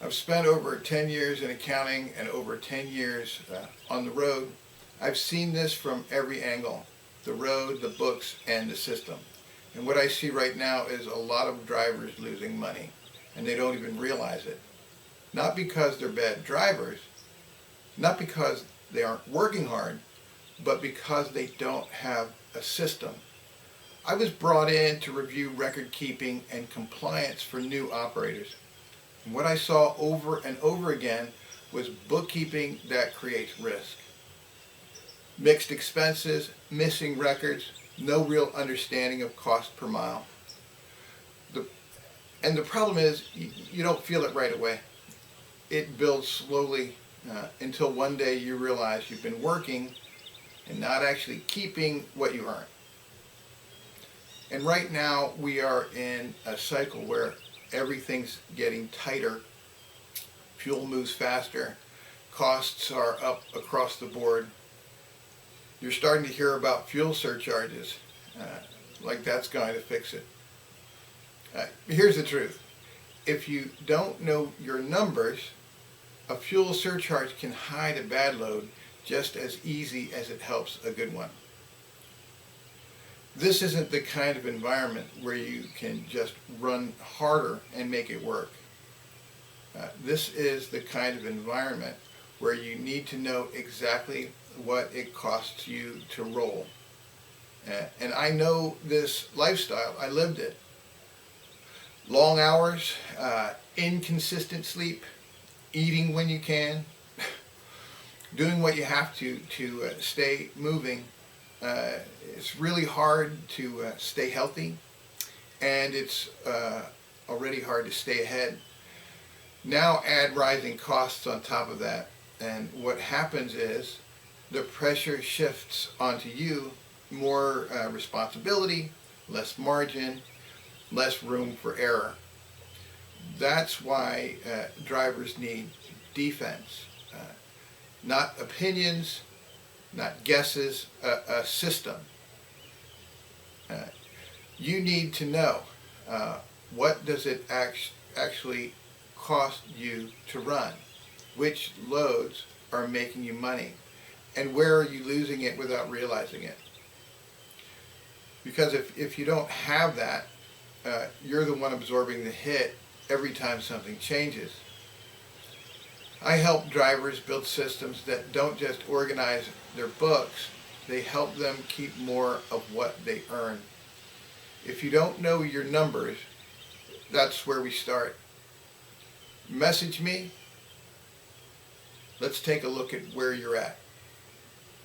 I've spent over 10 years in accounting and over 10 years on the road. I've seen this from every angle, the road, the books, and the system. And what I see right now is a lot of drivers losing money, and they don't even realize it. Not because they're bad drivers, not because they aren't working hard, but because they don't have a system. I was brought in to review record keeping and compliance for new operators. And what I saw over and over again was bookkeeping that creates risk. Mixed expenses, missing records, no real understanding of cost per mile. And the problem is you don't feel it right away. It builds slowly until one day you realize you've been working and not actually keeping what you earn. And right now we are in a cycle where everything's getting tighter, fuel moves faster, costs are up across the board. You're starting to hear about fuel surcharges, like that's going to fix it. Here's the truth. If you don't know your numbers, a fuel surcharge can hide a bad load just as easy as it helps a good one. This isn't the kind of environment where you can just run harder and make it work. This is the kind of environment where you need to know exactly what it costs you to roll. And I know this lifestyle. I lived it. Long hours, inconsistent sleep, eating when you can, doing what you have to stay moving. It's really hard to stay healthy, and it's already hard to stay ahead. Now add rising costs on top of that, and what happens is the pressure shifts onto you, more responsibility, less margin, less room for error. That's why drivers need defense, not opinions, not guesses, a system. You need to know what does it actually cost you to run, which loads are making you money, and where are you losing it without realizing it. Because if you don't have that, you're the one absorbing the hit every time something changes. I help drivers build systems that don't just organize their books, they help them keep more of what they earn. If you don't know your numbers, that's where we start. Message me. Let's take a look at where you're at.